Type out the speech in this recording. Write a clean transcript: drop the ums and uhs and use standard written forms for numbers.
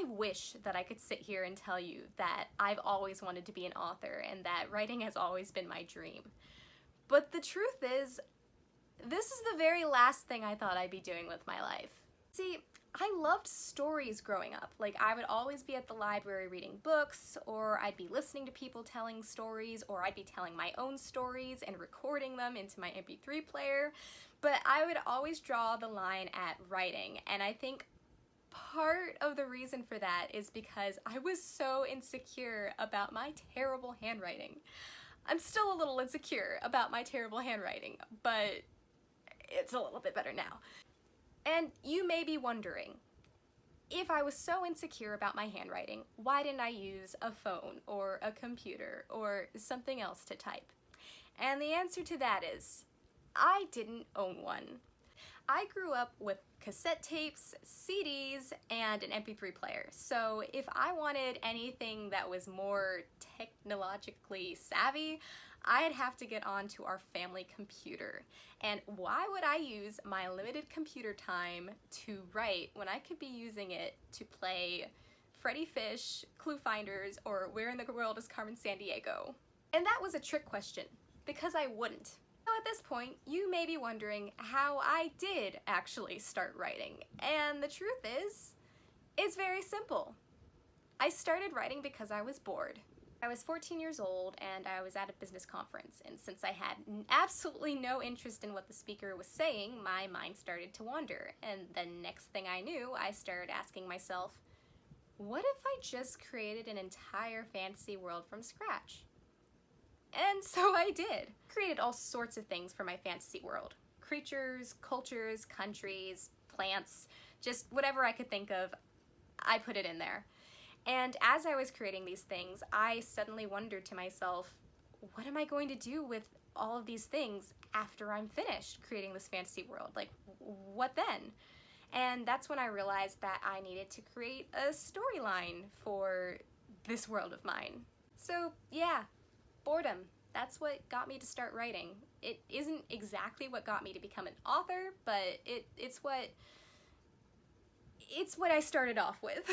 I wish that I could sit here and tell you that I've always wanted to be an author and that writing has always been my dream. But the truth is, this is the very last thing I thought I'd be doing with my life. See, I loved stories growing up. Like, I would always be at the library reading books, or I'd be listening to people telling stories, or I'd be telling my own stories and recording them into my MP3 player. But I would always draw the line at writing, and I think part of the reason for that is because I was so insecure about my terrible handwriting. I'm still a little insecure about my terrible handwriting, but it's a little bit better now. And you may be wondering, if I was so insecure about my handwriting, why didn't I use a phone or a computer or something else to type? And the answer to that is, I didn't own one. I grew up with cassette tapes, CDs, and an MP3 player. So if I wanted anything that was more technologically savvy, I'd have to get onto our family computer. And why would I use my limited computer time to write when I could be using it to play Freddy Fish, Clue Finders, or Where in the World is Carmen Sandiego? And that was a trick question, because I wouldn't. So at this point, you may be wondering how I did actually start writing. And the truth is, it's very simple. I started writing because I was bored. I was 14 years old and I was at a business conference, and since I had absolutely no interest in what the speaker was saying, my mind started to wander. And the next thing I knew, I started asking myself, what if I just created an entire fantasy world from scratch? And so I did. Created all sorts of things for my fantasy world. Creatures, cultures, countries, plants, just whatever I could think of, I put it in there. And as I was creating these things, I suddenly wondered to myself, what am I going to do with all of these things after I'm finished creating this fantasy world? Like, what then? And that's when I realized that I needed to create a storyline for this world of mine. So yeah, boredom. That's what got me to start writing. It isn't exactly what got me to become an author, but it's what I started off with.